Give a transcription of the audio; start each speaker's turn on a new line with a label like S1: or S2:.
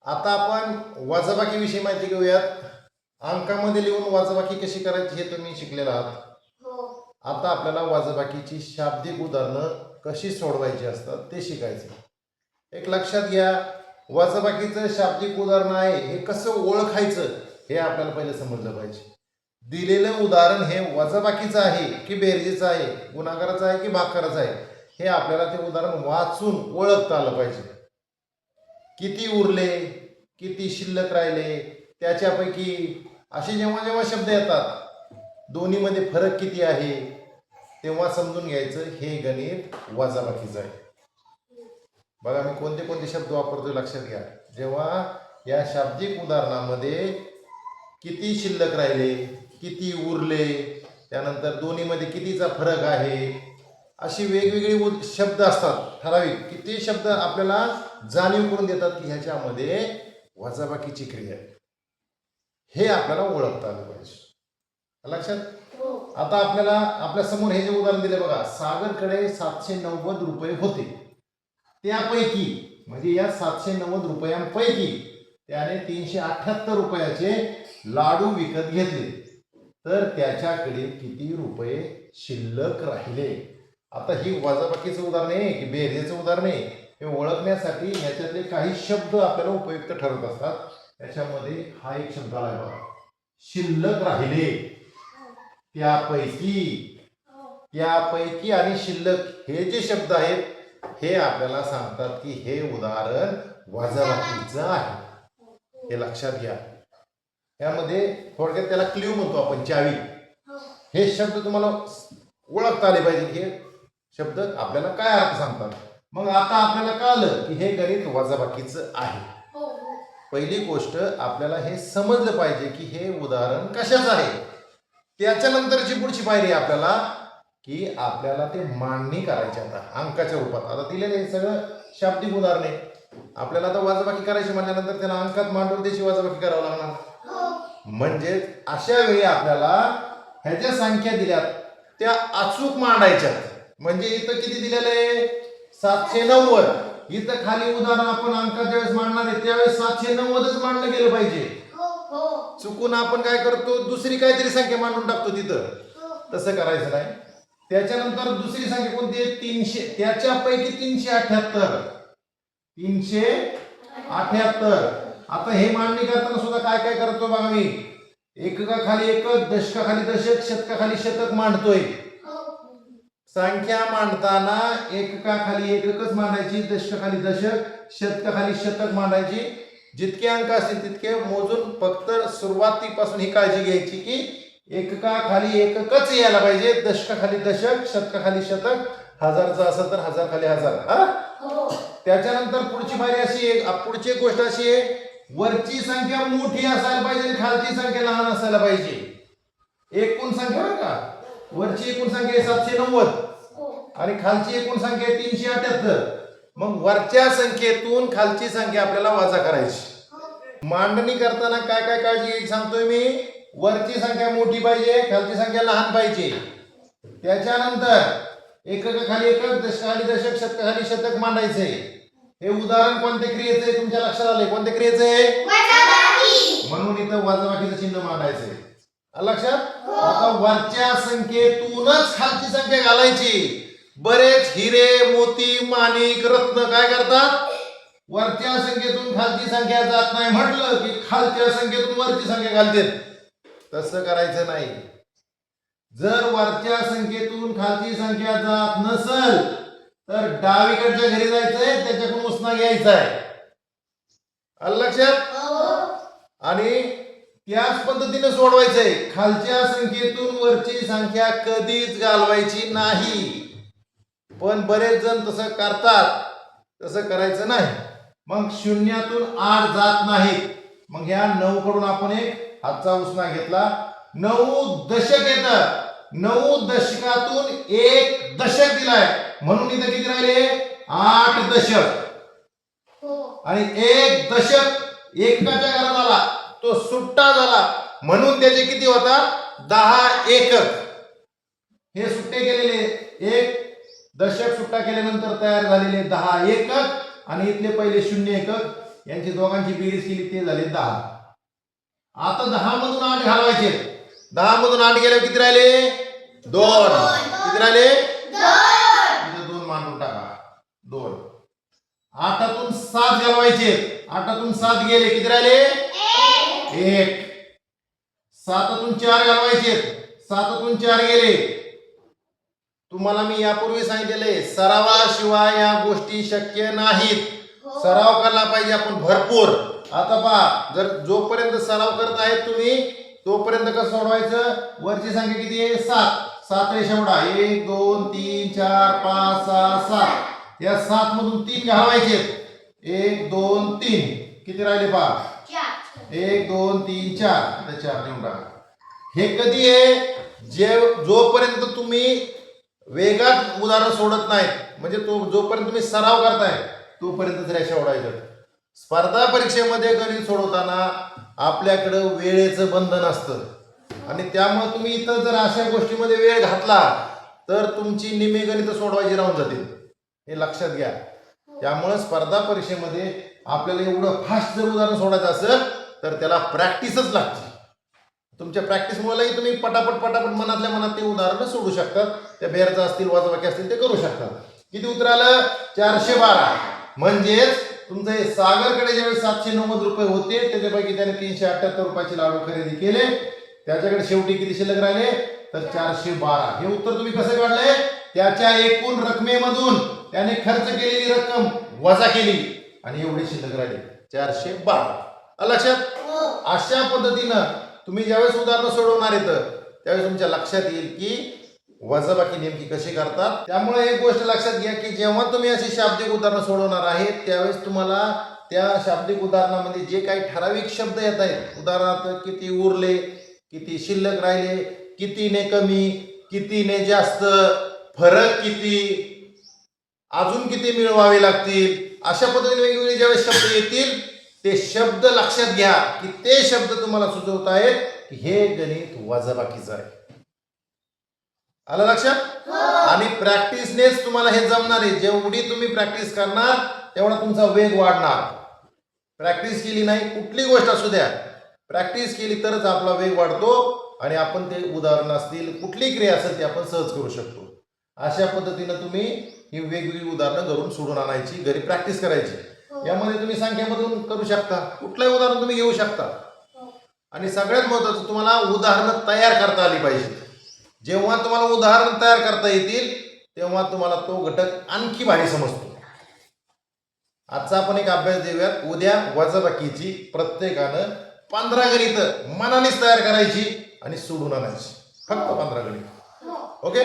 S1: आता आपण वजाबाकी विषयी माहिती घेऊयात. अंकामध्ये लिहून वजाबाकी कशी करायची हे तुम्ही शिकलेला आहात. आता आपल्याला वजाबाकीची शाब्दिक उदाहरणं कशी सोडवायची असतात ते शिकायचं. एक लक्षात घ्या, वजाबाकीचं शाब्दिक उदाहरण आहे हे कसं ओळखायचं हे आपल्याला पहिले समजलं पाहिजे. दिलेलं उदाहरण हे वजाबाकीचं आहे की बेरजेचं आहे, गुणाकाराचं आहे की भागाकाराचं आहे, हे आपल्याला ते उदाहरण वाचून ओळखता आलं पाहिजे. किती उरले, किती शिल्लक राहिले, त्याच्यापैकी असे जेव्हा जेव्हा शब्द येतात दोन्हीमध्ये फरक किती आहे तेव्हा समजून घ्यायचं हे गणित वजाबाकीचं आहे. बघा मी कोणते कोणते शब्द वापरतो लक्षात घ्या. जेव्हा या शाब्दिक उदाहरणामध्ये किती शिल्लक राहिले, किती उरले, त्यानंतर दोन्हीमध्ये कितीचा फरक आहे, अशी वेगवेगळी शब्द असतात ठराविक की ते शब्द आपल्याला जाणीव करून देतात की ह्याच्यामध्ये वजाबाकीची क्रिया आहे. हे आपल्याला ओळखता आलं पाहिजे. लक्षात. आता आपल्याला आपल्या समोर हे जे उदाहरण दिले बघा, सागरकडे 790 रुपये होते, त्यापैकी म्हणजे या 790 रुपयांपैकी त्याने 378 रुपयाचे लाडू विकत घेतले, तर त्याच्याकडे किती रुपये शिल्लक राहिले. आता ही वजाबाकीचं उदाहरण आहे की बेरजेचं उदाहरण आहे हे ओळखण्यासाठी याच्यातले काही शब्द आपल्याला उपयुक्त ठरत असतात. त्याच्यामध्ये हा एक शब्द आला बघा, शिल्लक राहिले. त्यापैकी आणि शिल्लक हे जे शब्द आहेत हे आपल्याला सांगतात की हे उदाहरण वजाबाकीचं आहे. हे लक्षात घ्या. यामध्ये थोडक्यात त्याला क्ल्यू म्हणतो आपण, चावी. हे शब्द तुम्हाला ओळखता आले पाहिजे. हे शब्द आपल्याला काय अर्थ सांगतात. मग आता आपल्याला कळलं की हे गणित वजाबाकीचं आहे. पहिली गोष्ट आपल्याला हे समजलं पाहिजे की हे उदाहरण कशाचं आहे. त्याच्यानंतरची पुढची पायरी आपल्याला की आपल्याला ते मांडणी करायची आता अंकाच्या रूपात. आता दिलेलं हे सगळं शाब्दिक उदाहरण आहे. आपल्याला आता वजाबाकी करायची म्हटल्यानंतर त्याला अंकात मांडून त्याची वजाबाकी करावं लागणार. म्हणजे अशा वेळी आपल्याला ह्याच्या संख्या दिल्यात त्या अचूक मांडायच्यात. म्हणजे इथं किती दिलेलं आहे, 790. इथं खाली उदाहरण आपण अंकात ज्यावेळेस मांडणार आहे त्यावेळेस 790च मांडलं गेलं पाहिजे. चुकून आपण काय करतो, दुसरी काहीतरी संख्या मांडून टाकतो तिथं. तसं करायचं नाही. त्याच्यानंतर दुसरी संख्या कोणती आहे, 300. त्याच्यापैकी 378. आता हे मांडणी करताना सुद्धा काय काय करतो बघा मी, एककाखाली एकक, दशकाखाली दशक, शतकाखाली शतक मांडतोय. संख्या मांडताना एककाखाली एककच मांडायची, दशकाखाली दशक, शतकाखाली शतक मांडायची. जितके अंक असतील तितके मोजून फक्त सुरुवातीपासून ही काळजी घ्यायची की एककाखाली एककच यायला पाहिजे, दशकाखाली दशक, शतकाखाली शतक, हजारचा असेल तर हजार खाली हजार. त्याच्यानंतर पुढची पायरी अशी आहे, पुढची एक गोष्ट अशी आहे, वरची संख्या मोठी असायला पाहिजे, खालची संख्या लहान असायला पाहिजे. एकूण संख्या बरं का, वरची एकूण संख्या आहे 790 आणि खालची एकूण संख्या आहे 378. मग वरच्या संख्येतून खालची संख्या आपल्याला वजा करायची. मांडणी करताना काय काय काळजी सांगतोय मी, वरची संख्या मोठी पाहिजे, खालची संख्या लहान पाहिजे. त्याच्यानंतर एककाखाली एकक, दशकाखाली दशक, शतकाखाली शतक मांडायचे. हे उदाहरण कोणत्या क्रियेचं आहे तुमच्या लक्षात आलंय, कोणत्या क्रियेचं आहे, म्हणून इथं वजाबाकीचं चिन्ह मांडायचंय. लक्षात. आता वरच्या संख्येतूनच खालची संख्या घालायची. बरेच हिरे, मोती, माणिक, रत्न काय करतात, वरच्या संख्येतून खालची संख्या जात नाही म्हटलं की खालच्या संख्येतून वरची संख्या घालतात. तसं करायचं नाही. जर वरच्या संख्येतून खालची संख्या जात नसल तर डावीकडच्या घरी जायचंय, त्याच्याकडून उसना घ्यायचा आहे. आलं लक्षात. आणि त्याच पद्धतीने सोडवायचंय. खालच्या संख्येतून वरची संख्या कधीच घालवायची नाही. पण बरेच जण तसं करतात, तसं करायचं नाही. मग शून्यातून 8 जात नाहीत. मग ह्या 9 कडून आपण एक हातचा उसना घेतला. 9 दशक येतं, 9 दशकातून एक दशक दिलाय म्हणून इथं किती राहिले, 8 दशक. आणि एक दशक एककाच्या घरात आला, तो सुट्टा झाला म्हणून त्याचे किती होतात, 10 एकक. हे सुट्टे केलेले एक दशक सुट्टा केल्यानंतर तयार झालेले 10 एकक आणि इथले पहिले 0 एकक यांची दोघांची बेरीज केली ते झाले 10. आता 10 मधून 8 घालवायचे. 10 मधून 8 गेल्यावर किती राहिले? 2. किती राहिले? 2 मांडून टाका. 2. 8तून 7 घालवायचे. 8तून 7 गेले किती राहिले? 1. 7तून 4 घालवायचे. 7तून 4 गेले. तुम्हाला मी यापूर्वी सांगितलेले सरावाशिवाय या गोष्टी शक्य नाहीत. सराव करायला पाहिजे आपण भरपूर. आता पहा, जर जोपर्यंत सराव करत आहेत तुम्ही तोपर्यंत कसं सोडवायचं? वरची संख्या किती आहे? 7. 7 रेषा ओढा. 1 2 3 4 5 6 7. या 7 मधून 3 घालवायचे. 1 2 3 किती राहिले पहा? 1 2 3 4. आता 4 लिहून टाका. हे कधी आहे? जोपर्यंत तुम्ही वेगात उदाहरण सोडत नाहीत, म्हणजे जोपर्यंत तुम्ही सराव करताय तोपर्यंत रेषा ओढायच्या. स्पर्धा परीक्षेमध्ये गणित सोडवताना आपल्याकडं वेळेचं बंधन असतं आणि त्यामुळे तुम्ही इथं जर अशा गोष्टीमध्ये वेळ घातला तर तुमची निम्मी गणित सोडवायची राहून जातील. हे लक्षात घ्या. त्यामुळे स्पर्धा परीक्षेमध्ये आपल्याला एवढं फास्ट जर उदाहरण सोडायचं असेल तर त्याला प्रॅक्टिसच लागते. तुमच्या प्रॅक्टिसमुळेही तुम्ही पटापट मनातल्या मनात ते उदाहरणं सोडू शकतात. त्या बेरचं असतील, वजाबाकी असतील ते करू शकतात. किती उत्तर आलं? 412. म्हणजेच तुमचं हे सागरकडे ज्यावेळेस 790 रुपये होते त्याच्यापैकी त्याने 378 रुपयाचे लाडू खरेदी केले. त्याच्याकडे शेवटी किती शिल्लक राहिले? तर 412. हे उत्तर तुम्ही कसं काढलंय? त्याच्या एकूण रकमेमधून त्याने खर्च केलेली रक्कम वजा केली आणि एवढी शिल्लक राहिली 412. लक्षात? अशा पद्धतीनं तुम्ही ज्यावेळेस उदाहरणं सोडवणार येतं त्यावेळेस तुमच्या लक्षात येईल की वजाबाकी नेमकी कशी करतात. त्यामुळे एक गोष्ट लक्षात घ्या की जेव्हा तुम्ही अशी शाब्दिक उदाहरणं सोडवणार आहेत त्यावेळेस तुम्हाला त्या शाब्दिक उदाहरणामध्ये जे काही ठराविक शब्द येत आहेत, उदाहरणार्थ किती उरले, किती शिल्लक राहिले, कितीने कमी, कितीने जास्त, फरक किती, अजून किती मिळवावे लागतील, अशा पद्धतीने वेगवेगळे ज्यावेळेस शब्द येतील ते शब्द लक्षात घ्या की ते शब्द तुम्हाला सुचवत आहेत की हे गणित वजाबाकीचं आहे. आलं लक्षात? आणि प्रॅक्टिसनेच तुम्हाला हे जमणार आहे. जेवढी तुम्ही प्रॅक्टिस करणार तेवढा तुमचा वेग वाढणार. प्रॅक्टिस केली नाही, कुठली गोष्ट असू द्या, प्रॅक्टिस केली तरच आपला वेग वाढतो आणि आपण ते उदाहरण असतील, कुठली क्रिया असेल ती आपण सहज करू शकतो. अशा पद्धतीनं तुम्ही ही वेगवेगळी उदाहरणं घरून सोडून आणायची, घरी प्रॅक्टिस करायची. यामध्ये तुम्ही संख्यामधून करू शकता, कुठलंही उदाहरण तुम्ही घेऊ शकता. आणि सगळ्यात महत्त्वाचं तुम्हाला उदाहरणं तयार करता आली पाहिजे. जेव्हा तुम्हाला उदाहरण तयार करता येतील तेव्हा तुम्हाला तो घटक आणखी भारी समजतो. आजचा आपण एक अभ्यास देऊयात. उद्या वजाबाकीची प्रत्येकानं 15 गणितं मनानेच तयार करायची आणि सोडून आणायची. फक्त 15 गणित. ओके.